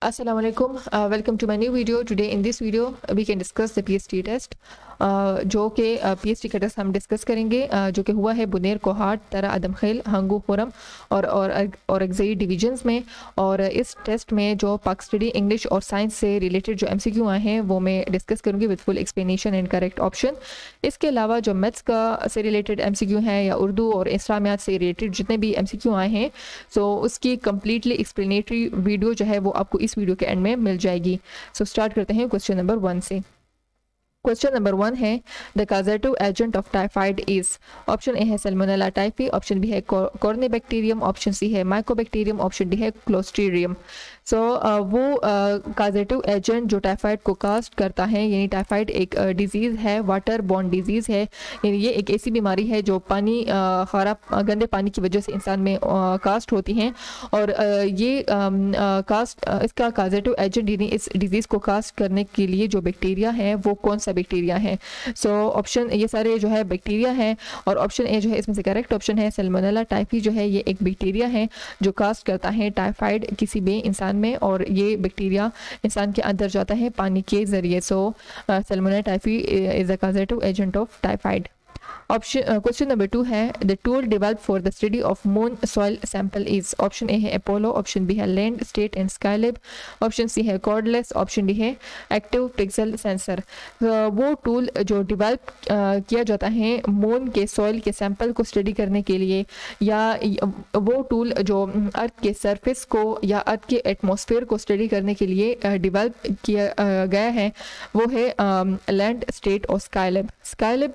Assalamu alaikum. Welcome to my new video. Today in this video we can discuss the PST test. जो कि PST का test हम discuss करेंगे, जो कि हुआ है बुनेर, कोहाट, तरा, आदमखेल, हंगू, खुरम और एग्जई डिवीजन्स में। और इस टेस्ट में जो पाक स्टडी, इंग्लिश और साइंस से रिलेटेड जो MCQ आए हैं वो मैं डिस्कस करूँगी with full explanation and correct option. इसके अलावा जो मैथ्स का से रिलेटेड MCQ हैं या उर्दू और इस्लामियात से रिलेटेड जितने भी MCQ आए हैं, सो उसकी कम्प्लीटली एक्सप्लेनेटरी वीडियो जो है वो आपको इस वीडियो के एंड में मिल जाएगी। सो स्टार्ट करते हैं क्वेश्चन नंबर 1 से। क्वेश्चन नंबर 1 है the causative agent of typhoid is. Option A है सैल्मोनेला टाइफी, ऑप्शन बी है कॉर्निबैक्टीरियम, ऑप्शन सी है माइकोबैक्टीरियम, ऑप्शन डी है क्लोस्ट्रीडियम। सो वो काजेटिव एजेंट जो टाइफाइड को कास्ट करता है, यानी टाइफाइड एक डिजीज़ है, वाटर बॉर्न डिजीज़ है, यानी ये एक ऐसी बीमारी है जो पानी ख़राब गंदे पानी की वजह से इंसान में कास्ट होती हैं। और ये कास्ट इसका काजेटिव एजेंट यानी इस डिजीज़ को कास्ट करने के लिए जो बैक्टीरिया है वो कौन सा बैक्टीरिया है। सो ऑप्शन ये सारे जो है बैक्टीरिया हैं, और ऑप्शन ए जो है इसमें से करेक्ट ऑप्शन है। सैल्मोनेला टाइफी जो है ये एक बैक्टीरिया है जो कास्ट करता है टाइफाइड किसी भी इंसान में, और ये बैक्टीरिया इंसान के अंदर जाता है पानी के जरिए। So salmonella typhi is a causative agent of typhoid. Option question number 2 है the tool developed for the study of moon soil sample is. Option A है अपोलो, ऑप्शन बी है land, state and Skylab, option C है cordless, option D है active pixel sensor. वो tool जो develop किया जाता है मून के सॉइल के सैंपल को स्टडी करने के लिए, या वो टूल जो अर्थ के सरफेस को या अर्थ के एटमॉस्फेयर को स्टडी करने के लिए डेवलप किया गया है, वो है लैंड, स्टेट और स्काईलैब। स्काईलैब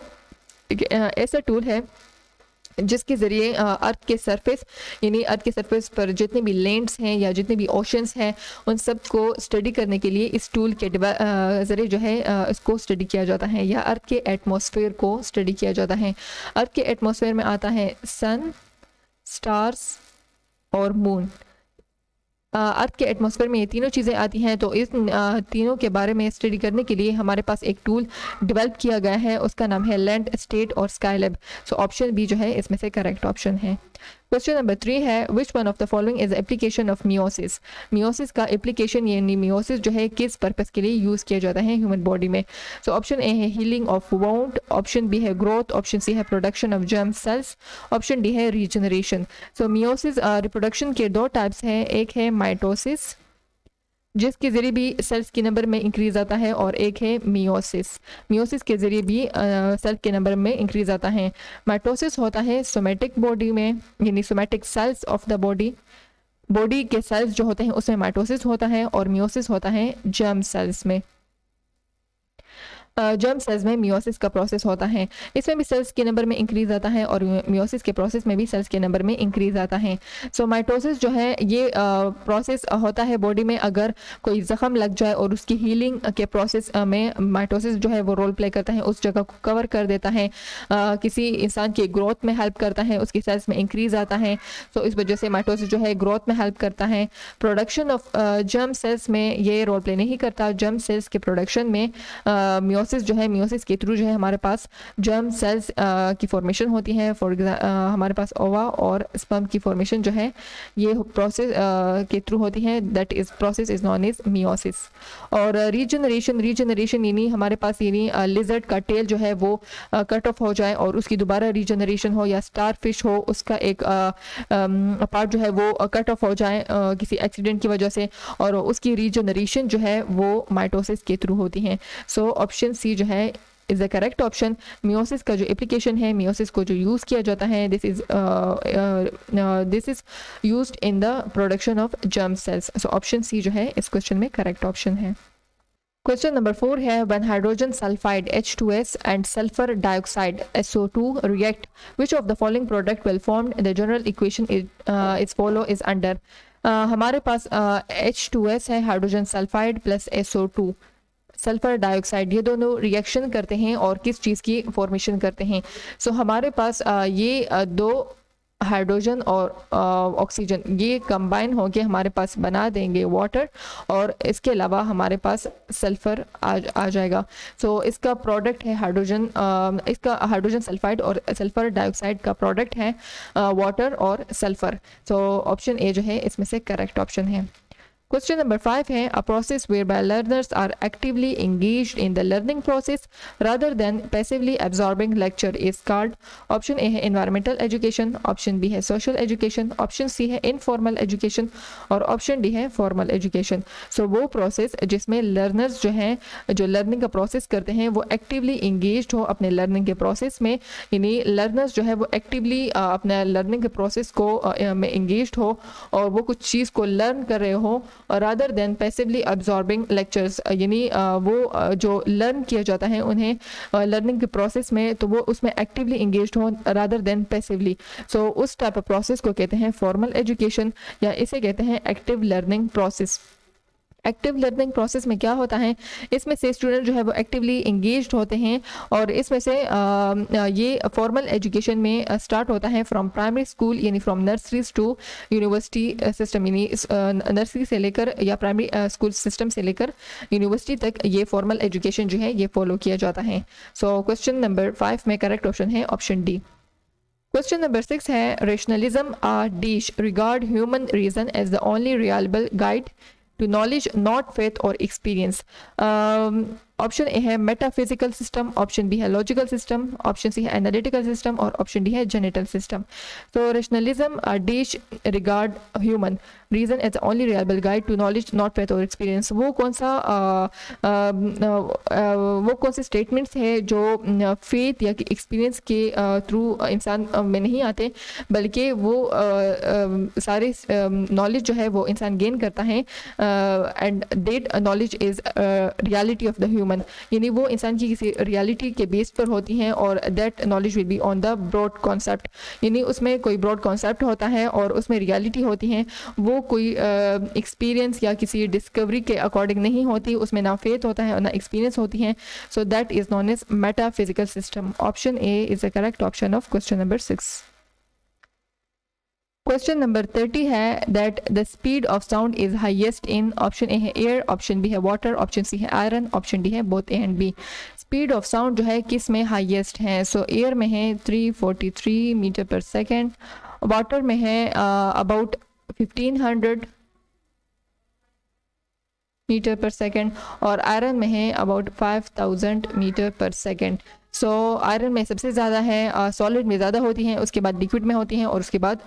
ऐसा टूल है जिसके ज़रिए अर्थ के सरफेस यानी अर्थ के सरफेस पर जितने भी लैंड्स हैं या जितने भी ओशंस हैं उन सब को स्टडी करने के लिए इस टूल के ज़रिए जो है इसको स्टडी किया जाता है, या अर्थ के एटमॉस्फेयर को स्टडी किया जाता है। अर्थ के एटमॉस्फेयर में आता है सन, स्टार्स और मून। अर्थ के एटमॉस्फेयर में ये तीनों चीज़ें आती हैं, तो इस तीनों के बारे में स्टडी करने के लिए हमारे पास एक टूल डेवलप किया गया है, उसका नाम है लैंड, स्टेट और स्काईलैब। सो ऑप्शन बी जो है इसमें से करेक्ट ऑप्शन है। क्वेश्चन नंबर 3 है which one of the following is application of meiosis. Meiosis का एप्लीकेशन यानी मियोसिस जो है किस पर्पस के लिए यूज़ किया जाता है ह्यूमन बॉडी में। सो ऑप्शन ए है healing of wound, option B है ग्रोथ, ऑप्शन सी है production of germ cells, option D है रीजनरेशन। सो मियोसिस रिप्रोडक्शन के 2 टाइप्स हैं, एक है माइटोसिस जिसके ज़रिए भी सेल्स के नंबर में इंक्रीज़ आता है, और एक है मियोसिस। मियोसिस के ज़रिए भी सेल के नंबर में इंक्रीज़ आता है। माइटोसिस होता है सोमेटिक बॉडी में, यानी somatic cells of the body के सेल्स जो होते हैं उसमें माइटोसिस होता है, और मियोसिस होता है जर्म सेल्स में। जर्म सेल्स में मियोसिस का प्रोसेस होता है, इसमें भी सेल्स के नंबर में इंक्रीज आता है, और मियोसिस के प्रोसेस में भी सेल्स के नंबर में इंक्रीज आता है। सो माइटोसिस जो है ये प्रोसेस होता है बॉडी में अगर कोई ज़ख़म लग जाए, और उसकी हीलिंग के प्रोसेस में माइटोसिस जो है वो रोल प्ले करता है, उस जगह को कवर कर देता है, किसी इंसान की ग्रोथ में हेल्प करता है, उसकी सेल्स में इंक्रीज आता है। तो इस वजह से माइटोसिस जो है ग्रोथ में हेल्प करता है। प्रोडक्शन ऑफ जर्म सेल्स में ये रोल प्ले नहीं करता। जर्म सेल्स के प्रोडक्शन में मियोसिस जो है, मियोसिस के थ्रू जो है हमारे पास जर्म सेल्स की फॉर्मेशन होती है। फॉर एग्जाम्पल हमारे पास ओवा और स्पर्म की फॉर्मेशन जो है ये प्रोसेस के थ्रू होती है, that is process is known as meiosis. और रीजनरेशन यानी हमारे पास यानी लिजर्ड का टेल जो है वो कट ऑफ हो जाए और उसकी दोबारा रीजनरेशन हो, या स्टार फिश हो उसका एक पार्ट जो है वो कट ऑफ हो जाए किसी एक्सीडेंट की वजह से, और उसकी रीजनरेशन जो है वो माइटोसिस के थ्रू होती है। सो ऑप्शन सी जो है is the correct option. Meiosis का जो एप्लीकेशन है, मियोसिस को जो यूज़ किया जाता है, this is used in the production of germ cells. So option C जो है इस क्वेश्चन में करेक्ट ऑप्शन है। क्वेश्चन नंबर 4 है when hydrogen sulfide H2S and sulfur dioxide SO2 react, which of the following product will form the general equation is follow is under। हमारे पास H2S है, hydrogen sulphide plus SO2 sulphur dioxide, ये दोनों reaction करते हैं और किस चीज़ की formation करते हैं। सो हमारे पास ये 2 हाइड्रोजन और ऑक्सीजन ये कंबाइन होके हमारे पास बना देंगे वाटर, और इसके अलावा हमारे पास सल्फ़र आ जाएगा। सो इसका प्रोडक्ट है हाइड्रोजन, इसका हाइड्रोजन सल्फाइड और सल्फ़र डाइऑक्साइड का प्रोडक्ट है वाटर और सल्फ़र। सो ऑप्शन ए जो है इसमें से करेक्ट ऑप्शन है। क्वेश्चन नंबर 5 है a process whereby learners are actively engaged in the learning process rather than passively absorbing lecture is called. Option A है environmental education, option B है social education, option C है informal education और option D है formal education. सो वो process जिसमें learners जो हैं जो लर्निंग का प्रोसेस करते हैं वो एक्टिवली इंगेज्ड हो अपने लर्निंग के प्रोसेस में, यानी लर्नर्स जो है वो एक्टिवली अपने लर्निंग के प्रोसेस को में इंगेज्ड हो और वो कुछ चीज़ को लर्न कर रहे हो rather than passively absorbing lectures, यानी वो जो लर्न किया जाता है उन्हें लर्निंग के प्रोसेस में तो वो उसमें एक्टिवली इंगेज्ड हो रादर देन पैसिवली। सो उस टाइप ऑफ प्रोसेस को कहते हैं फॉर्मल एजुकेशन या इसे कहते हैं active learning process. Active learning process में क्या होता है, इसमें से स्टूडेंट जो है वो एक्टिवली इंगेज्ड होते हैं और इसमें से ये फॉर्मल एजुकेशन में स्टार्ट होता है फ्रॉम प्राइमरी स्कूल यानी from nurseries to university system, यानी नर्सरी से लेकर या प्राइमरी स्कूल सिस्टम से लेकर यूनिवर्सिटी तक ये फॉर्मल एजुकेशन जो है ये फॉलो किया जाता है। सो क्वेश्चन नंबर 5 में करेक्ट ऑप्शन है ऑप्शन डी। क्वेश्चन नंबर 6 है rationalism a dish regard human reason as the only reliable guide to knowledge not faith or experience। Option A है मेटाफिजिकल सिस्टम, ऑप्शन बी है logical system, option C है analytical system और option D है genital system. तो rationalism dish regard human reason as only reliable guide to knowledge not faith और experience, वो कौन से स्टेटमेंट्स है जो फेथ या एक्सपीरियंस के थ्रू इंसान में नहीं आते बल्कि वो सारे नॉलेज जो है वो इंसान गेन करता है and that knowledge is reality of the human, यानी वो इंसान की किसी रियलिटी के बेस पर होती हैं और that knowledge will be on the broad concept, यानी उसमें कोई ब्रॉड कॉन्सेप्ट होता है और उसमें रियलिटी होती है, वो कोई एक्सपीरियंस या किसी डिस्कवरी के अकॉर्डिंग नहीं होती, उसमें ना फेथ होता है और ना एक्सपीरियंस होती हैं। So that is known as metaphysical system. Option A is the correct option of question number 6। Question number 30 है that the speed of sound is highest in, option A है एयर, ऑप्शन बी है water, option C है iron, option D है both A and B. Speed of sound जो है किस में highest है, सो एयर में है 343 मीटर पर सेकेंड, वाटर में है अबाउट 1500 मीटर पर सेकेंड और आयरन में है अबाउट 5000 मीटर पर सेकेंड। सो आयरन में सबसे ज़्यादा है, सॉलिड में ज़्यादा होती हैं, उसके बाद लिक्विड में होती हैं और उसके बाद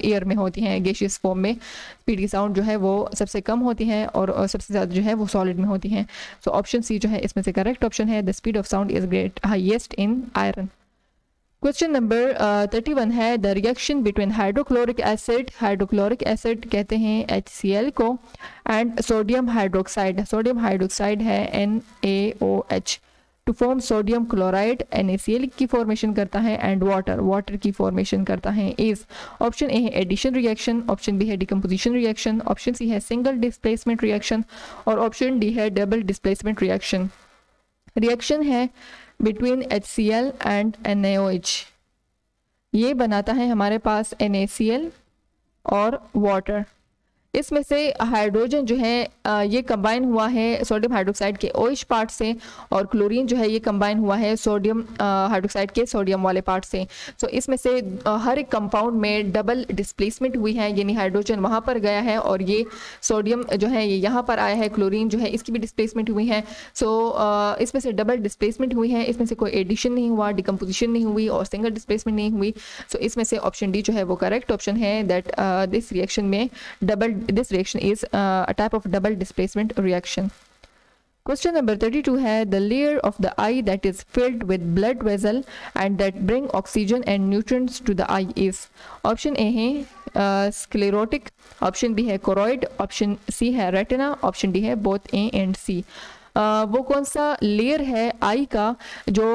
एयर में होती हैं, गैसियस फॉर्म में स्पीड की साउंड जो है वो सबसे कम होती है और सबसे ज़्यादा जो है वो सॉलिड में होती हैं। सो ऑप्शन सी जो है इसमें से करेक्ट ऑप्शन है, the speed of sound is great highest in iron. Question number 31 है the reaction between hydrochloric acid कहते हैं HCl को एंड सोडियम हाइड्रोक्साइड है NaOH to form sodium chloride NaCl की फॉर्मेशन करता है एंड वाटर की फॉर्मेशन करता है इज। ऑप्शन ए है एडिशन रिएक्शन, ऑप्शन बी है डिकम्पोजिशन रिएक्शन, ऑप्शन सी है सिंगल डिस्प्लेसमेंट रिएक्शन और ऑप्शन डी है डबल डिस्प्लेसमेंट रिएक्शन। रिएक्शन है बिटवीन HCl एंड NaOH, ये बनाता है हमारे पास NaCl और वाटर। इसमें से हाइड्रोजन जो है ये कंबाइन हुआ है सोडियम हाइड्रोक्साइड के OH पार्ट से और क्लोरीन जो है ये कंबाइन हुआ है सोडियम हाइड्रोक्साइड के सोडियम वाले पार्ट से। सो इसमें से हर एक कंपाउंड में डबल डिस्प्लेसमेंट हुई है, यानी हाइड्रोजन वहाँ पर गया है और ये सोडियम जो है ये यहाँ पर आया है, क्लोरीन जो है इसकी भी डिस्प्लेसमेंट हुई है। सो इसमें से डबल डिस्प्लेसमेंट हुई है, इसमें से कोई एडिशन नहीं हुआ, डिकम्पोजिशन नहीं हुई और सिंगल डिस्प्लेसमेंट नहीं हुई। सो इसमें से ऑप्शन डी जो है वो करेक्ट ऑप्शन है, that this reaction is a type of double displacement reaction. Question number 32 है the layer of the eye that is filled with blood vessel and that bring oxygen and nutrients to the eye is। Option A है sclerotic, option B है choroid, option C है retina, option D है both A and सी। वो कौन सा layer है आई का जो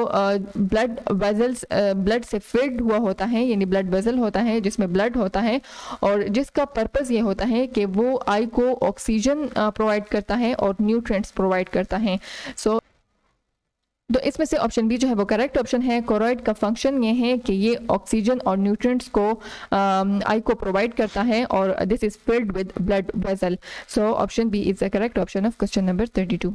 ब्लड वेजल्स ब्लड से फिल्ड हुआ होता है, यानी ब्लड वेजल होता है जिसमें ब्लड होता है और जिसका पर्पस ये होता है कि वो आई को ऑक्सीजन प्रोवाइड करता है और न्यूट्रिएंट्स प्रोवाइड करता है। सो तो इसमें से ऑप्शन बी जो है वो करेक्ट ऑप्शन है। कोरोइड का फंक्शन ये है कि ये ऑक्सीजन और न्यूट्रिएंट्स को आई को प्रोवाइड करता है और this is filled with blood vessel. So option B is the correct option of question number 32।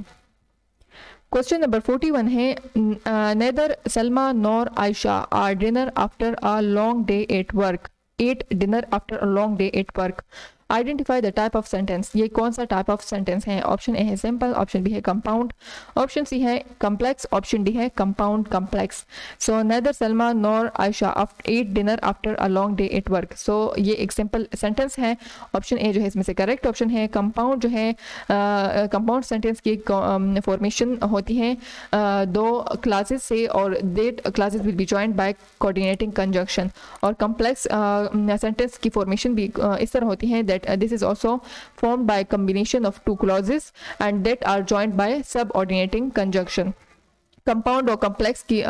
Question number 41 है neither Salma nor Ayesha are dinner after a long day at work, at dinner after a long day at work. Identify the type of sentence, ये कौन सा type of sentence है? Option A है simple, option B है compound, option C है complex, option D है compound complex. So neither Salma nor Ayesha ate dinner after a long day at work। So ये एक सिंपल सेंटेंस है, ऑप्शन ए जो है इसमें से करेक्ट ऑप्शन है। कंपाउंड जो है कंपाउंड सेंटेंस की फॉर्मेशन होती है दो क्लासेस से और that classes will be joined by coordinating conjunction. और कम्प्लेक्स सेंटेंस की फॉर्मेशन भी इस तरह होती है that this is also formed by combination of two clauses and that are joined by subordinating conjunction। Compound और कॉम्प्लेक्स की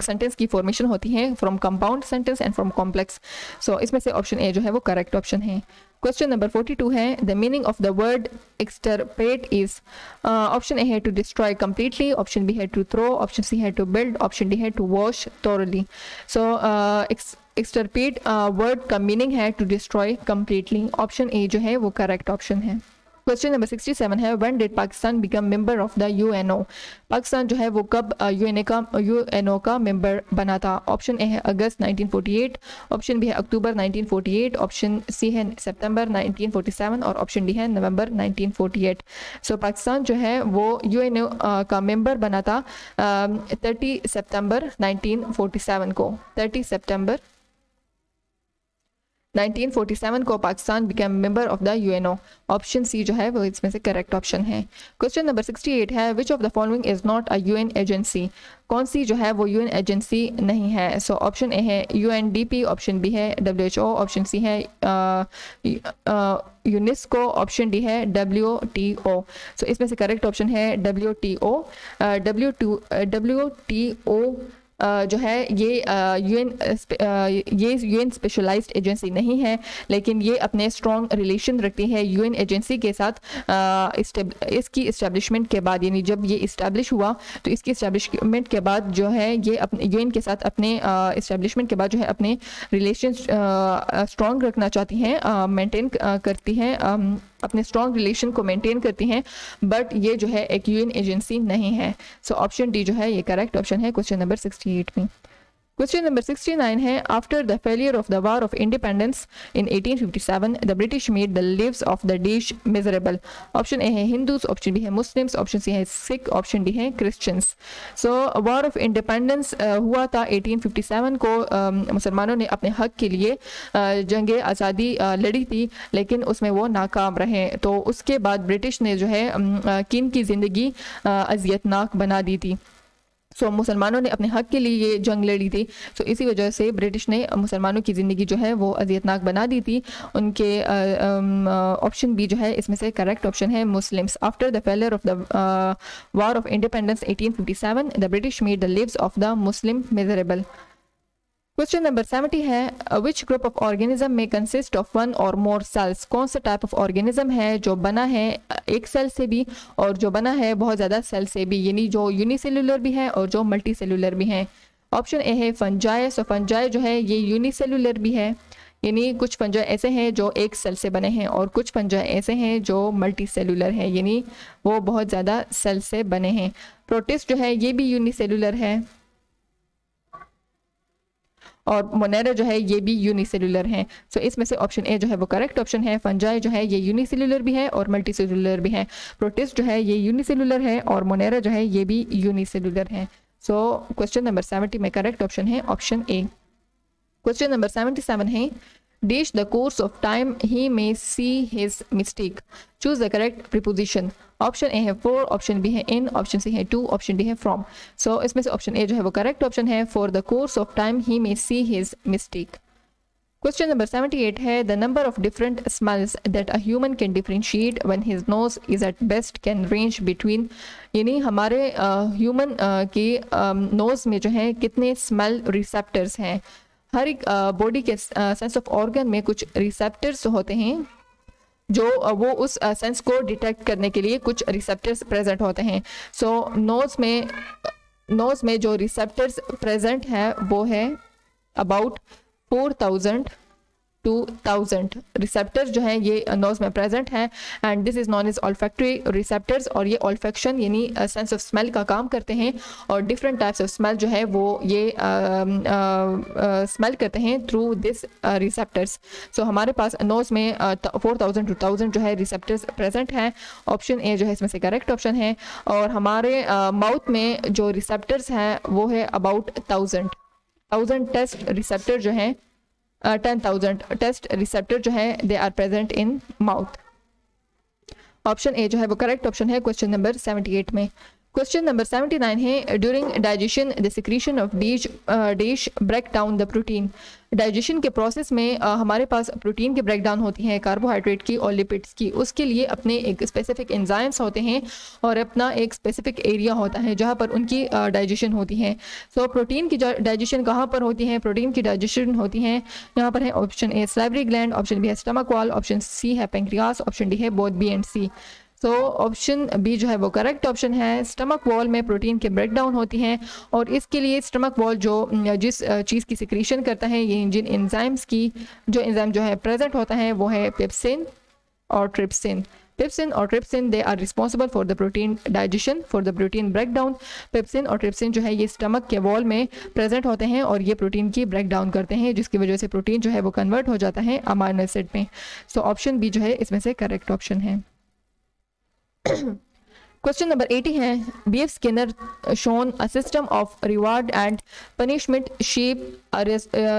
सेंटेंस की फॉर्मेशन होती है from compound sentence and from complex. So इसमें से ऑप्शन ए जो है वो करेक्ट ऑप्शन है। क्वेश्चन नंबर 42 है the meaning of the word extirpate is, option A है to destroy completely, option B है टू थ्रो, ऑप्शन सी है टू बिल्ड, ऑप्शन डी है to wash thoroughly। So extirpate word का meaning है to destroy completely, option A जो है वो correct option है। क्वेश्चन नंबर 67 है when did Pakistan become member of the UNO, Pakistan जो है वो कब यूएनओ का मेंबर बना था? ऑप्शन ए है अगस्त 1948, ऑप्शन बी है अक्टूबर 1948, ऑप्शन सी है सितंबर 1947 और ऑप्शन डी है नवंबर 1948। सो पाकिस्तान जो है वो यूएनओ का मेंबर बना था 30 सितंबर 1947 को, 30 सितंबर 1947 को Pakistan become member of the UNO, option C जो है वो इसमें से करेक्ट ऑप्शन है। क्वेश्चन नंबर 68 है which of the following is not a UN agency, कौन सी जो है वो यूएन एजेंसी नहीं है? सो ऑप्शन ए है यूएनडीपी, ऑप्शन बी है डब्ल्यूएचओ, ऑप्शन सी है यूनेस्को, ऑप्शन डी है डब्ल्यूटीओ। सो इसमें से करेक्ट ऑप्शन है डब्ल्यूटीओ। डब्ल्यूटीओ जो है ये यूएन स्पेशलाइज्ड एजेंसी नहीं है, लेकिन ये अपने स्ट्रॉन्ग रिलेशन रखती है यूएन एजेंसी के साथ। इसकी इस्टेब्लिशमेंट के बाद, यानी जब ये इस्टेब्लिश हुआ तो इसकी इस्टेब्लिशमेंट के बाद जो है ये अपने यूएन के साथ अपने इस्टेब्लिशमेंट के बाद जो है अपने रिलेशन स्ट्रॉन्ग रखना चाहती हैं, मेंटेन करती हैं, अपने स्ट्रॉन्ग रिलेशन को मेंटेन करती हैं, बट ये जो है एक यूएन एजेंसी नहीं है। सो ऑप्शन डी जो है ये करेक्ट ऑप्शन है क्वेश्चन नंबर 68 में। क्वेश्चन नंबर 69 है after the failure of the war of independence in 1857 the British made the leaves of the dish miserable, option A है हिंदूज, ऑप्शन बी है Muslims, option C है Sikh, option D है Christians. So war of independence हुआ था 1857 को, मुसलमानों ने अपने हक के लिए जंग आज़ादी लड़ी थी, लेकिन उसमें वो नाकाम रहे। तो उसके बाद ब्रिटिश ने जो है किन की ज़िंदगी अजियतनाक बना दी थी। सो मुसलमानों ने अपने हक के लिए ये जंग लड़ी थी, सो इसी वजह से ब्रिटिश ने मुसलमानों की ज़िंदगी जो है वो अजियतनाक बना दी थी। उनके ऑप्शन बी जो है इसमें से करेक्ट ऑप्शन है Muslims. After the failure of the war of independence 1857 the British made the leaves of the Muslim miserable. Question number 70 है विच ग्रुप ऑफ ऑर्गेनिज्म में कंसिस्ट ऑफ वन और मोर sales, कौन सा टाइप ऑफ ऑर्गेनिज्म है जो बना है एक सेल से भी और जो बना है बहुत ज़्यादा सेल से भी, यानी जो यूनिसेलुलर भी है और जो मल्टी सेलुलर भी है? ऑप्शन ए है फंजाई। सो फंजाई जो है ये यूनिसेलुलर भी है, यानी कुछ फंजाई ऐसे हैं जो एक सेल से बने हैं और कुछ फंजाई ऐसे हैं जो मल्टी सेलुलर है, यानी वो बहुत ज़्यादा सेल से बने हैं। प्रोटिस्ट जो है ये भी यूनिसेलुलर है और मोनेरा जो है ये भी यूनिसेलुलर है। सो इसमें से ऑप्शन ए जो है वो करेक्ट ऑप्शन है। फंजाई जो है ये यूनिसेलुलर भी है और मल्टी सेलुलर भी है। प्रोटिस्ट जो है ये यूनिसेलुलर है और मोनेरा जो है ये भी यूनिसेलुलर है। सो क्वेश्चन नंबर 70 में करेक्ट ऑप्शन है ऑप्शन ए। क्वेश्चन नंबर 77 है dash the course of time he may see his mistake, choose the correct preposition. Option A है फॉर, ऑप्शन बी है इन, ऑप्शन सी है टू, ऑप्शन डी है from. सो इसमें से option A जो है वो करेक्ट ऑप्शन है, for the course of time he may see his mistake. Question number 78 है the number of different smells that a human can differentiate when his nose is at best can range between, यानी हमारे human की knows में जो है कितने smell receptors हैं। हर एक बॉडी के सेंस ऑफ ऑर्गन में कुछ रिसेप्टर्स होते हैं जो वो उस सेंस को डिटेक्ट करने के लिए कुछ रिसेप्टर्स प्रेजेंट होते हैं। सो नोज में जो रिसेप्टर्स प्रेजेंट है वो है अबाउट 4000 to 1000 रिसेप्टर्स जो हैं ये नोज में प्रेजेंट हैं and this is known as olfactory receptors और ये ऑल्फेक्शन यानी सेंस ऑफ स्मेल का काम करते हैं और डिफरेंट टाइप्स ऑफ स्मेल जो है वो ये स्मेल करते हैं थ्रू दिस रिसेप्टर्स। सो हमारे पास नोज में 4000 to 1000 जो है रिसेप्टर्स प्रेजेंट हैं। ऑप्शन ए जो है इसमें से करेक्ट ऑप्शन है और हमारे माउथ में जो रिसेप्टर्स हैं वो है अबाउट 1000 टेस्ट रिसेप्टर जो हैं 10,000 टेस्ट रिसेप्टर जो है they are present in mouth. Option A जो है वो करेक्ट ऑप्शन है क्वेश्चन नंबर 78 में। क्वेश्चन नंबर 79 है during digestion the secretion of dash break down the protein. Digestion के प्रोसेस में हमारे पास प्रोटीन के ब्रेक डाउन होती हैं कार्बोहाइड्रेट की और लिपिड्स की। उसके लिए अपने एक स्पेसिफिक एंजाइम्स होते हैं और अपना एक स्पेसिफिक एरिया होता है जहाँ पर उनकी डाइजेशन होती है। सो प्रोटीन की डाइजेशन कहाँ पर होती है? प्रोटीन की डाइजेशन होती है यहाँ पर है option A salivary gland, option B है स्टमक वॉल, ऑप्शन सी है पेंक्रियास, ऑप्शन डी है both B and C. So option B जो है वो करेक्ट ऑप्शन है। स्टमक वॉल में प्रोटीन के ब्रेक डाउन होती हैं और इसके लिए स्टमक वॉल जो जिस चीज़ की सिक्रीशन करता है ये जिन एंजाइम्स की जो एंजाइम जो है प्रेजेंट होता है वो है पेप्सिन और ट्रिप्सिन। पेप्सिन और trypsin they are responsible for the protein digestion for the protein break down. Pepsin और ट्रिप्सिन जो है ये स्टमक के वॉल में प्रेजेंट होते हैं और ये प्रोटीन की ब्रेक डाउन करते हैं जिसकी वजह से प्रोटीन जो है वो कन्वर्ट हो जाता है अमाइनो एसिड में। सो ऑप्शन बी जो है इसमें से करेक्ट ऑप्शन है। क्वेश्चन नंबर 80 है B.F. Skinner shown a system of reward and punishment shape a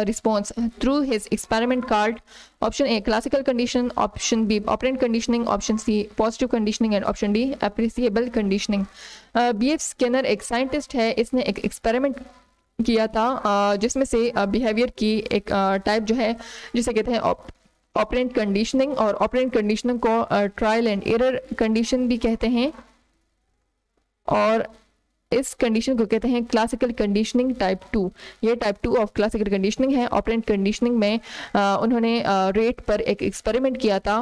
response through his experiment called option A classical condition, option B operant conditioning, option C positive conditioning and option D appreciable conditioning। B.F. Skinner एक scientist है, इसने एक experiment किया था जिसमें से behaviour की एक टाइप जो है जिसे कहते हैं ऑपरेंट कंडीशनिंग और ऑपरेंट कंडीशनिंग को ट्रायल एंड एरर कंडीशन भी कहते हैं और इस कंडीशन को कहते हैं क्लासिकल कंडीशनिंग टाइप 2। ये टाइप 2 ऑफ क्लासिकल कंडीशनिंग है। ऑपरेंट कंडीशनिंग में उन्होंने रेट पर एक एक्सपेरिमेंट किया था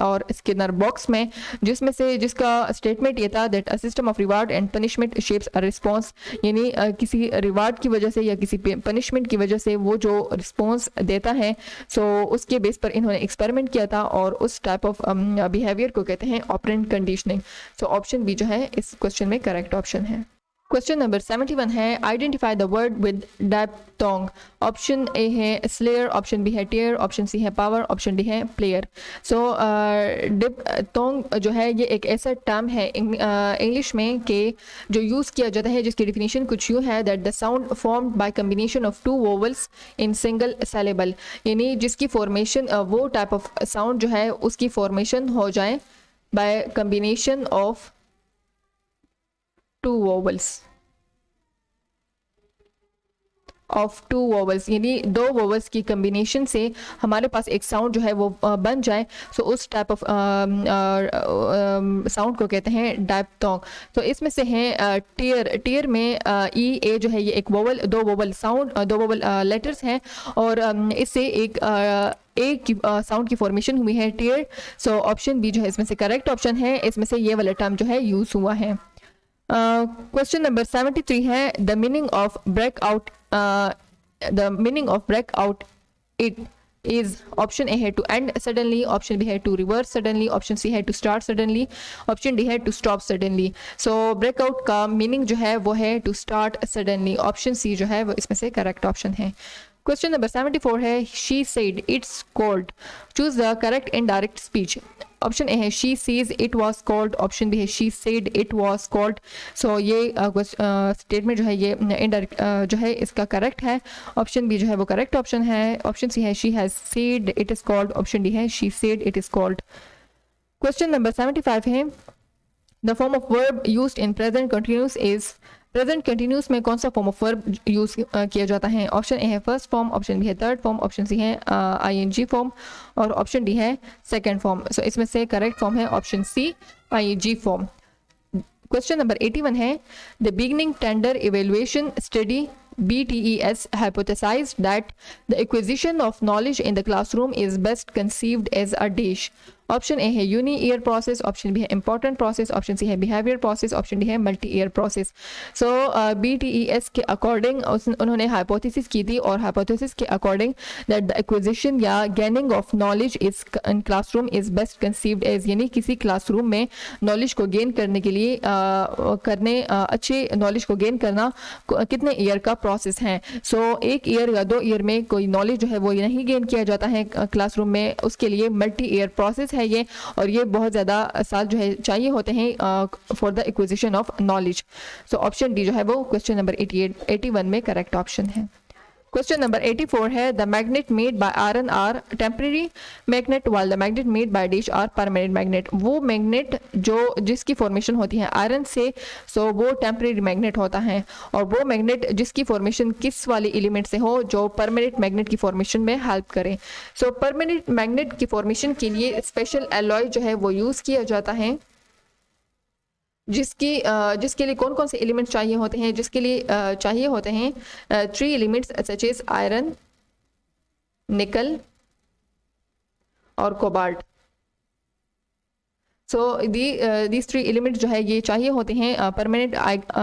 और स्किनर बॉक्स में जिसमें से जिसका स्टेटमेंट ये था that a system of reward and punishment shapes a response, यानी किसी रिवार्ड की वजह से या किसी पनिशमेंट की वजह से वो जो रिस्पॉन्स देता है सो उसके बेस पर इन्होंने एक्सपेरिमेंट किया था और उस टाइप ऑफ बिहेवियर को कहते हैं operant conditioning. So option B जो है इस क्वेश्चन में करेक्ट ऑप्शन है। क्वेश्चन नंबर 71 है identify the word with diphthong. Option A है स्लेयर, ऑप्शन बी है टियर, ऑप्शन सी है पावर, ऑप्शन डी है प्लेयर। सो डिप्थोंग जो है ये एक ऐसा टर्म है इंग्लिश में कि जो यूज़ किया जाता है जिसकी डिफिनीशन कुछ यूँ है that the sound formed by combination of two vowels in single syllable, यानी जिसकी फॉर्मेशन वो टाइप ऑफ साउंड जो है उसकी फॉर्मेशन हो जाए by combination of two vowels यानी दो वोवल्स की कम्बिनेशन से हमारे पास एक साउंड जो है वो बन जाए। सो उस टाइप ऑफ साउंड को कहते हैं डायप्थोंग। तो इसमें से है टियर में ई ए जो है ये एक वोवल दो वोवल लेटर्स हैं और इससे एक की साउंड की फॉर्मेशन हुई है टियर। सो ऑप्शन बी जो है इसमें से करेक्ट ऑप्शन है, इसमें से ये वाला टर्म जो है यूज हुआ है। क्वेश्चन नंबर 73 है the meaning of breakout it is. Option A है to end suddenly, option B है to reverse suddenly, option C है to start suddenly, option D है to stop suddenly. So breakout का meaning जो है वो है to start suddenly. Option C जो है वो इसमें से करेक्ट ऑप्शन है। क्वेश्चन नंबर 74 है she said it's cold, choose the correct indirect speech. Option A है she sees it was cold, option B है she said it was cold. So ये स्टेटमेंट जो है ये इनडायरेक्ट जो है इसका करेक्ट है। ऑप्शन बी जो है वो करेक्ट ऑप्शन है। ऑप्शन सी है she has said it is cold, option D है she said it is cold. Question number 75 है the form of verb used in present continuous is. Present continuous में कौन सा फॉर्म ऑफ वर्ब यूज किया जाता है? Option A है first form, option B है थर्ड फॉर्म, ऑप्शन सी है आईएनजी फॉर्म और ऑप्शन डी है सेकंड फॉर्म। सो इसमें से करेक्ट फॉर्म है option C ING form. Question number 81 है the beginning tender evaluation study BTES hypothesized that the acquisition of knowledge in the classroom is best conceived as a dish. Option A है uni year process, option B है important process, option C है behaviour process, option D है multi year process. So BTES के according उन्होंने hypothesis की थी और hypothesis के अकॉर्डिंग दैट द एक्विजिशन या gaining of knowledge is in classroom is best conceived as, यानी किसी क्लासरूम में नॉलेज को गेन करने के लिए अच्छे नॉलेज को गेन करना कितने ईयर का प्रोसेस है। सो 1 ईयर या 2 ईयर में कोई नॉलेज जो है वो नहीं गेन किया जाता है क्लासरूम में, उसके लिए मल्टी ईयर प्रोसेस है ये, और ये बहुत ज़्यादा साल जो है चाहिए होते हैं for the acquisition of knowledge. So option D जो है वो क्वेश्चन नंबर 81 में करेक्ट ऑप्शन है। क्वेश्चन नंबर 84 है the magnet made by iron are temporary magnet while the magnet made by dash are permanent magnet. वो magnet जिसकी formation होती है आयरन से, सो वो टेम्परेरी मैग्नेट होता है, और वो मैग्नेट जिसकी फॉर्मेशन किस वाले एलिमेंट से हो जो परमानेंट मैग्नेट की फॉर्मेशन में हेल्प करे। सो परमानेंट मैग्नेट की फॉर्मेशन के लिए स्पेशल एलॉय जो है वो यूज़ किया जाता है, जिसके लिए कौन कौन से एलिमेंट्स चाहिए होते हैं, जिसके लिए चाहिए होते हैं 3 एलिमेंट्स सच एज आयरन, निकल और कोबाल्ट। सो दीज 3 एलिमेंट्स जो है ये चाहिए होते हैं परमानेंट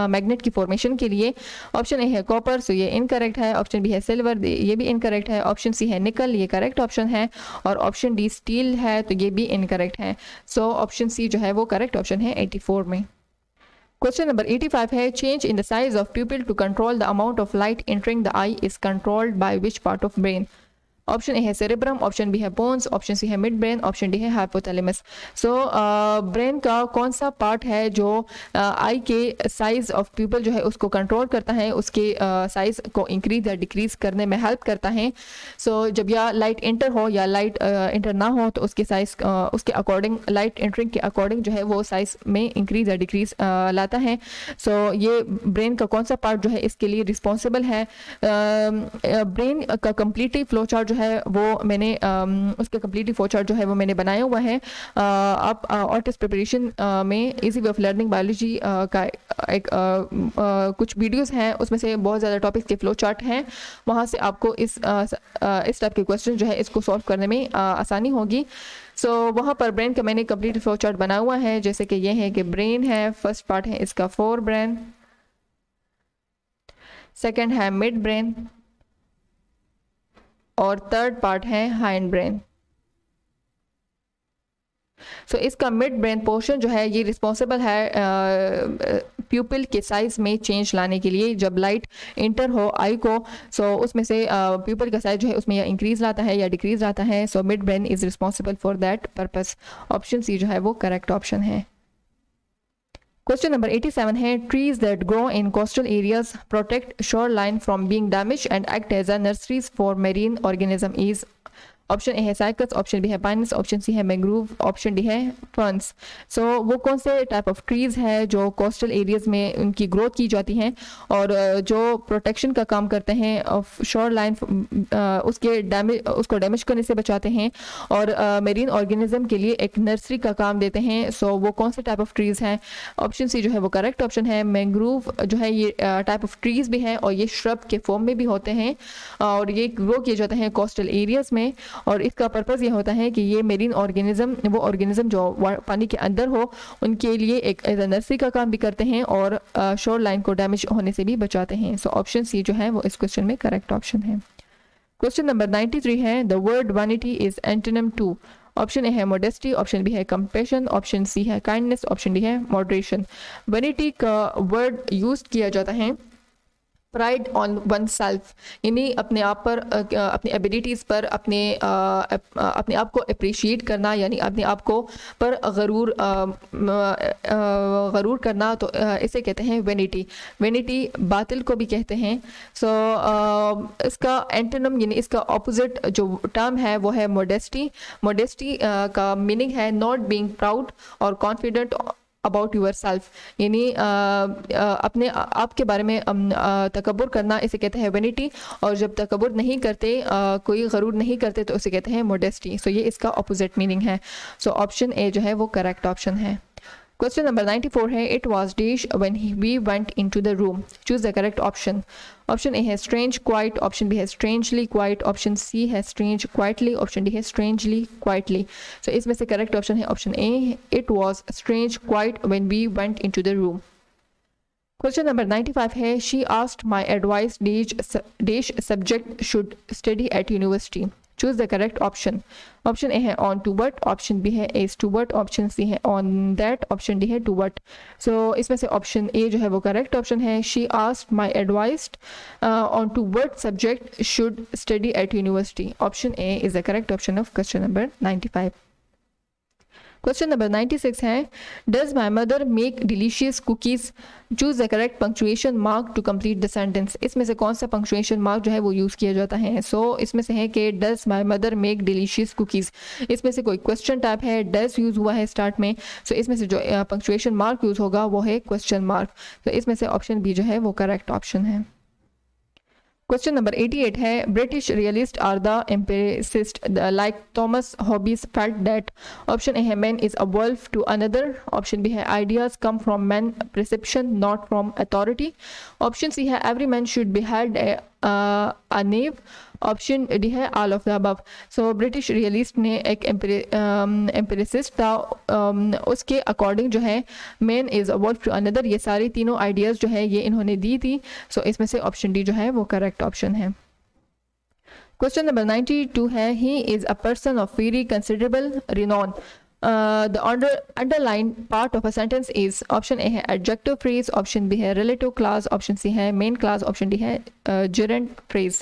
मैग्नेट की फॉर्मेशन के लिए। ऑप्शन ए है कॉपर, सो ये इनकरेक्ट है। ऑप्शन बी है सिल्वर, ये भी इनकरेक्ट है। ऑप्शन सी है निकल, ये करेक्ट ऑप्शन है। और ऑप्शन डी स्टील है, तो ये भी इनकरेक्ट है। सो ऑप्शन सी जो है वो करेक्ट ऑप्शन है 84 में। क्वेश्चन नंबर 85 है change in the size of pupil to control the amount of light entering the eye is controlled by which part of brain. Option A है cerebrum, option B है pons, option C है midbrain, option D है hypothalamus. So brain का कौन सा part है जो आई के साइज ऑफ प्यूपल जो है उसको कंट्रोल करता है, उसके साइज को इंक्रीज या डिक्रीज करने में हेल्प करता है। सो जब या लाइट इंटर हो या लाइट इंटर ना हो तो उसके साइज उसके अकॉर्डिंग, लाइट एंटरिंग के अकॉर्डिंग जो है वो साइज में इंक्रीज या डिक्रीज लाता है। सो ये ब्रेन का कौन सा पार्ट जो है इसके लिए रिस्पॉन्सिबल है। ब्रेन का कम्प्लीटली फ्लो चार्ट जो है वो मैंने उसका कम्प्लीटली फ्लो चार्ट जो है वो मैंने बनाया हुआ है। आप ऑटिस्ट प्रिपरेशन में easy way of learning biology का एक कुछ वीडियोस हैं, उसमें से बहुत ज़्यादा टॉपिक्स के फ्लो चार्ट हैं, वहाँ से आपको इस टाइप के क्वेश्चन जो है इसको सॉल्व करने में आसानी होगी। सो वहाँ पर ब्रेन का मैंने कम्प्लीट फ्लो चार्ट बनाया हुआ है, जैसे कि ये है कि ब्रेन है, फर्स्ट पार्ट है इसका फोर ब्रेन, सेकेंड है मिड ब्रेन और थर्ड पार्ट है हाइंड ब्रेन। सो इसका मिड ब्रेन पोर्शन जो है ये रिस्पॉन्सिबल है प्यूपिल के साइज में चेंज लाने के लिए। जब लाइट इंटर हो आई को, सो उसमें से प्यूपिल का साइज जो है उसमें या इंक्रीज लाता है या डिक्रीज लाता है। So midbrain is responsible for that purpose. Option C जो है वो करेक्ट ऑप्शन है। क्वेश्चन नंबर 87 है trees that grow in coastal areas protect shoreline from being damage and act as a nurseries for marine organism is. Option A है cycas, option B है pines, option C है mangrove, option D है ferns. So वो कौन से type of trees है जो coastal areas में उनकी ग्रोथ की जाती हैं और जो प्रोटेक्शन का काम करते हैं ऑफ शोर लाइन, उसको डैमेज करने से बचाते हैं और मेरीन ऑर्गेनिज्म के लिए एक नर्सरी का काम देते हैं। सो वो कौन से टाइप ऑफ ट्रीज हैं। ऑप्शन सी जो है वो करेक्ट ऑप्शन है। मैंग्रोव जो है ये टाइप ऑफ ट्रीज भी हैं और ये श्रब के फॉर्म में भी होते हैं और ये ग्रो किए जाते हैं कोस्टल एरियाज में, और इसका पर्पज़ ये होता है कि ये मेरीन ऑर्गेनिज्म, वो ऑर्गेनिज्म जो पानी के अंदर हो, उनके लिए एक एज नर्सरी का काम भी करते हैं और शोर लाइन को डैमेज होने से भी बचाते हैं। सो ऑप्शन सी जो है वो इस क्वेश्चन में करेक्ट ऑप्शन है। क्वेश्चन नंबर 93 है the word vanity is antonym to. Option A है मोडेस्टी, ऑप्शन बी है कंपैशन, ऑप्शन सी है काइंडनेस, ऑप्शन डी है मॉडरेशन। वैनिटी का वर्ड यूज किया जाता है प्राइड ऑन वन सेल्फ, यानी अपने आप पर, अपनी एबिलिटीज़ पर, अपने आप को अप्रिशिएट करना, यानी अपने आप को पर गरूर करना, तो इसे कहते हैं वेनिटी। वेनिटी बातिल को भी कहते हैं। सो इसका एंटोनिम यानी इसका ऑपोजिट जो टर्म है वो है मोडेस्टी। मोडेस्टी का मीनिंग है नॉट बीइंग प्राउड और कॉन्फिडेंट अबाउट यूर सेल्फ, यानी अपने आप के बारे में तकब्बुर करना, इसे कहते हैं वेनिटी। और जब तकब्बुर नहीं करते, कोई गरूर नहीं करते, तो उसे कहते हैं मोडेस्टी। सो ये इसका ऑपोजिट मीनिंग है। सो ऑप्शन ए जो है वो करेक्ट ऑप्शन है। क्वेश्चन नंबर 94 है it was dash when we went into the room, choose the correct option. Option A है स्ट्रेंज क्वाइट, ऑप्शन बी है स्ट्रेंजली क्वाइट, ऑप्शन सी है strange quietly, option D है strangely quietly. So इसमें से correct option है option A, it was strange quiet when we went into the room. Question number 95 है she asked my advice dish subject should study at university, choose the correct option. Option A है on to what, option B है as to what, option C है on that, option D है to what. So इसमें से option A जो है वो correct option है, she asked my advice on to what subject should study at university. Option A is the correct option of question number 95। Question number 96 है does my mother make delicious cookies, choose the correct punctuation mark to complete the sentence. इसमें से कौन सा punctuation mark जो है वो use किया जाता है। सो इसमें से है कि does my mother make delicious cookies, इसमें से कोई क्वेश्चन टाइप है, डज यूज़ हुआ है स्टार्ट में। सो इसमें से जो पंक्चुएशन मार्क यूज़ होगा वो है क्वेश्चन मार्क। तो इसमें से ऑप्शन बी जो है वो करेक्ट ऑप्शन है। क्वेश्चन नंबर 88 है British realist are the empiricist like Thomas Hobbes felt that. Option A है man is a wolf to another, option B है ideas come from man perception not from authority, option C है every man should be held a knave, option D है all of the above. So British realist ने एक empiricist था, उसके according जो है man is a wolf to another, ये सारी तीनों आइडियाज़ जो है ये इन्होंने दी थी। सो इसमें से ऑप्शन डी जो है वो करेक्ट ऑप्शन है। क्वेश्चन नंबर 92 है he is a person of very considerable renowned, the underlined part of a sentence is, option A है adjective phrase, ऑप्शन बी है relative clause, ऑप्शन सी है main clause, option D है gerund phrase।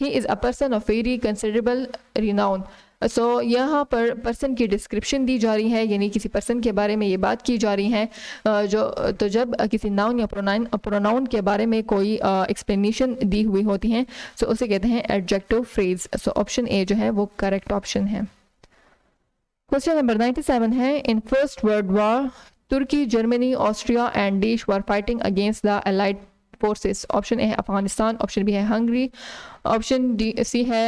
he is a person of very considerable renown। सो यहाँ पर person की description दी जा रही है, यानी किसी पर्सन के बारे में ये बात की जा रही है जो तो जब किसी नाउन या प्रोनाउन के बारे में कोई एक्सप्लेनेशन दी हुई होती हैं सो उसे कहते हैं adjective phrase. So option A जो है वो करेक्ट ऑप्शन है। क्वेश्चन नंबर 97 है in first world war Turkey Germany Austria and dash were fighting against the allied forces. Option A है अफगानिस्तान, ऑप्शन बी है हंगरी, ऑप्शन डी सी है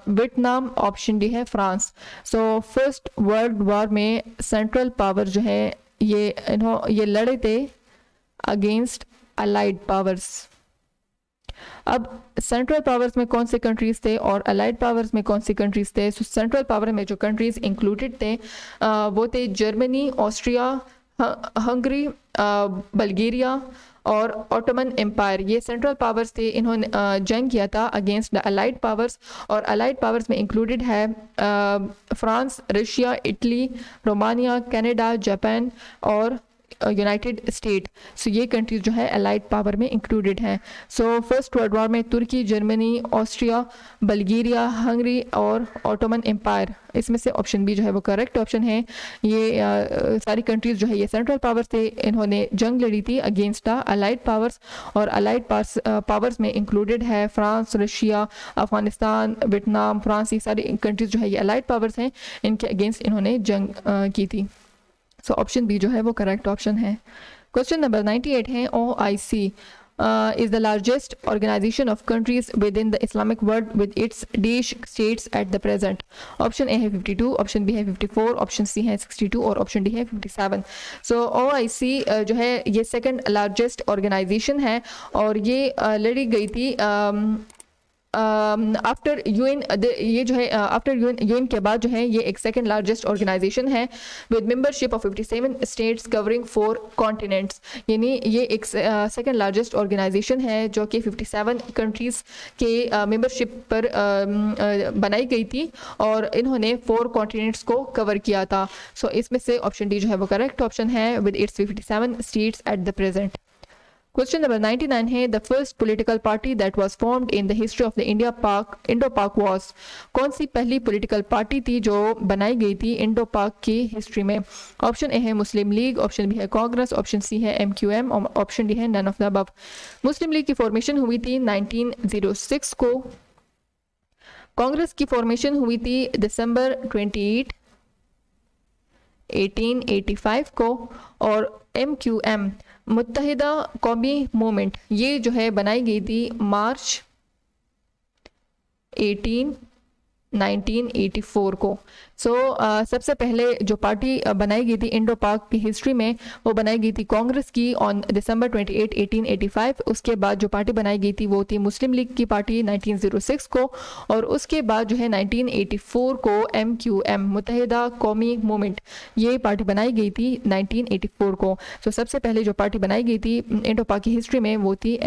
Vietnam, option D है France. So first world war में central power जो है ये लड़े थे अगेंस्ट अलाइड पावर्स। अब सेंट्रल पावर्स में कौन से कंट्रीज थे और अलाइड पावर्स में कौन सी कंट्रीज थे। सो सेंट्रल पावर में जो कंट्रीज इंक्लूडेड थे वो थे जर्मनी, ऑस्ट्रिया, हंगरी, बल्गेरिया और ऑटोमन एम्पायर। ये सेंट्रल पावर्स थे, इन्होंने जंग किया था अगेंस्ट द अलाइड पावर्स और अलाइड पावर्स में इंक्लूडेड है France, Russia, Italy, Romania, Canada, Japan और यूनाइटेड स्टेट। सो ये कंट्रीज जो है अलाइड पावर में इंक्लूडेड हैं। सो फर्स्ट वर्ल्ड वॉर में तुर्की, जर्मनी, ऑस्ट्रिया, बल्गेरिया, हंगरी और ऑटोमन एम्पायर, इसमें से ऑप्शन बी जो है वो करेक्ट ऑप्शन है। ये सारी कंट्रीज जो है ये सेंट्रल पावर्स थे, इन्होंने जंग लड़ी थी अगेंस्ट द अलाइड पावर्स और अलाइड पावर्स में इंक्लूडेड है France, Russia, Afghanistan, Vietnam, France, ये सारी कंट्रीज जो है ये अलाइड पावर्स हैं, इनके अगेंस्ट इन्होंने जंग की थी। सो ऑप्शन बी जो है वो करेक्ट ऑप्शन है। क्वेश्चन नंबर 98 है OIC is the largest organization of countries within the Islamic world with its dash states at the present। Option A है 52, ऑप्शन बी है 54, ऑप्शन सी है 62 और ऑप्शन डी है 57। सो OIC जो है ये सेकंड लार्जेस्ट ऑर्गेनाइजेशन है और ये लड़ी गई थी आफ्टर यूएन। ये जो है आफ्टर यूएन के बाद जो है ये एक सेकंड लार्जेस्ट ऑर्गेनाइजेशन है with membership of 57 states covering 4 continents. यानी ये एक सेकंड लार्जेस्ट ऑर्गेनाइजेशन है जो कि 57 कंट्रीज़ के मेंबरशिप पर बनाई गई थी और इन्होंने 4 कॉन्टिनेंट्स को कवर किया था। सो इसमें से ऑप्शन डी जो है वो करेक्ट ऑप्शन है with its 57 states at the present. Question number 99 है the first political party that was formed in the history of the Indo पाक वॉर्स। कौन सी पहली पॉलिटिकल पार्टी थी जो बनाई गई थी इंडो पाक की हिस्ट्री में। ऑप्शन ए है मुस्लिम लीग, ऑप्शन बी है कांग्रेस, ऑप्शन सी है MQM और ऑप्शन डी है none of the above. Muslim League की फॉर्मेशन हुई थी 1906 को, कांग्रेस की फॉर्मेशन हुई थी दिसंबर 28 1885 को और MQM मुत्तहिदा कौमी मूवमेंट ये जो है बनाई गई थी मार्च 18 1984 को। सबसे पहले जो पार्टी बनाई गई थी इंडो पाक की हिस्ट्री में, वो बनाई गई थी कांग्रेस की ऑन दिसंबर 28, 1885। उसके बाद जो पार्टी बनाई गई थी वो थी मुस्लिम लीग की पार्टी 1906 को, और उसके बाद जो है 1984 को MQM मुत्तहिदा कौमी मूवमेंट, ये पार्टी बनाई गई थी 1984 को। सबसे पहले जो पार्टी बनाई गई थी इंडो पाक की हिस्ट्री में वो थी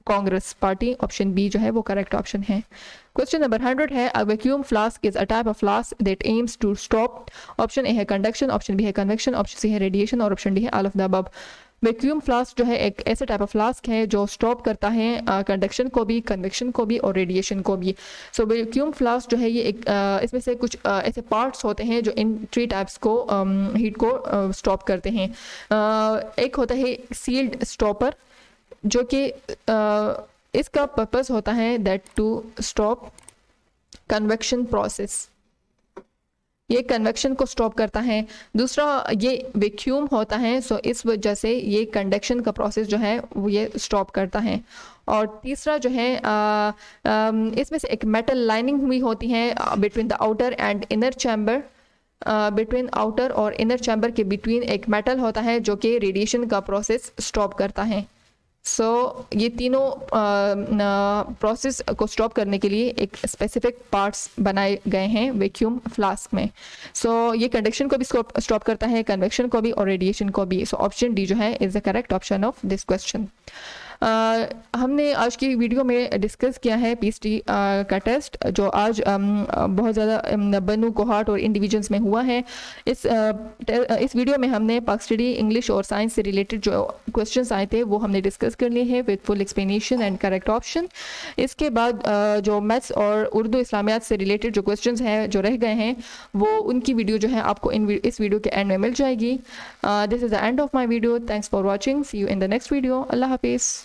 कांग्रेस पार्टी। ऑप्शन बी जो है वो करेक्ट ऑप्शन है। क्वेश्चन नंबर 100 है, a vacuum flask is a type of flask that aims to stop. Option A है कंडक्शन, ऑप्शन बी है कन्वेक्शन, ऑप्शन सी है रेडिएशन, और ऑप्शन डी है all of the above. Vacuum flask जो है एक ऐसा टाइप ऑफ फ्लास्क है जो स्टॉप करता है कंडक्शन को भी, कन्वेक्शन को भी और रेडिएशन को भी। वैक्यूम फ्लास्क जो है ये एक इसमें से कुछ ऐसे पार्ट्स होते हैं जो इन 3 टाइप्स को हीट को स्टॉप करते हैं। एक होता है सील्ड स्टॉपर, जो कि इसका पर्पस होता है that to stop convection process, ये कन्वेक्शन को स्टॉप करता है। दूसरा ये वैक्यूम होता है, इस वजह से ये कंडक्शन का प्रोसेस जो है वो ये स्टॉप करता है। और तीसरा जो है इसमें से एक मेटल लाइनिंग हुई होती है between the outer and inner chamber, between outer और इनर चैम्बर के बिटवीन एक मेटल होता है जो कि रेडिएशन का प्रोसेस स्टॉप करता है। ये तीनों प्रोसेस को स्टॉप करने के लिए एक स्पेसिफिक पार्ट्स बनाए गए हैं वैक्यूम फ्लास्क में। ये कंडक्शन को भी स्टॉप करता है, कन्वेक्शन को भी और रेडिएशन को भी। ऑप्शन डी जो है is the correct option of this question. हमने आज की वीडियो में डिस्कस किया है PhD का टेस्ट, जो आज बहुत ज़्यादा बनू, कोहाट और इंडिविजन्स में हुआ है। इस वीडियो में हमने पाक स्टडी, इंग्लिश और साइंस से रिलेटेड जो क्वेश्चंस आए थे वो हमने डिस्कस कर लिए हैं with full explanation and correct option. इसके बाद जो मैथ्स और उर्दू इस्लामियात से रिलेटेड जो क्वेश्चंस हैं जो रह गए हैं, वो उनकी वीडियो जो है आपको इस वीडियो के एंड में मिल जाएगी। This is the end of my video. Thanks for watching. See you in the next video. अल्लाह हाफिज़।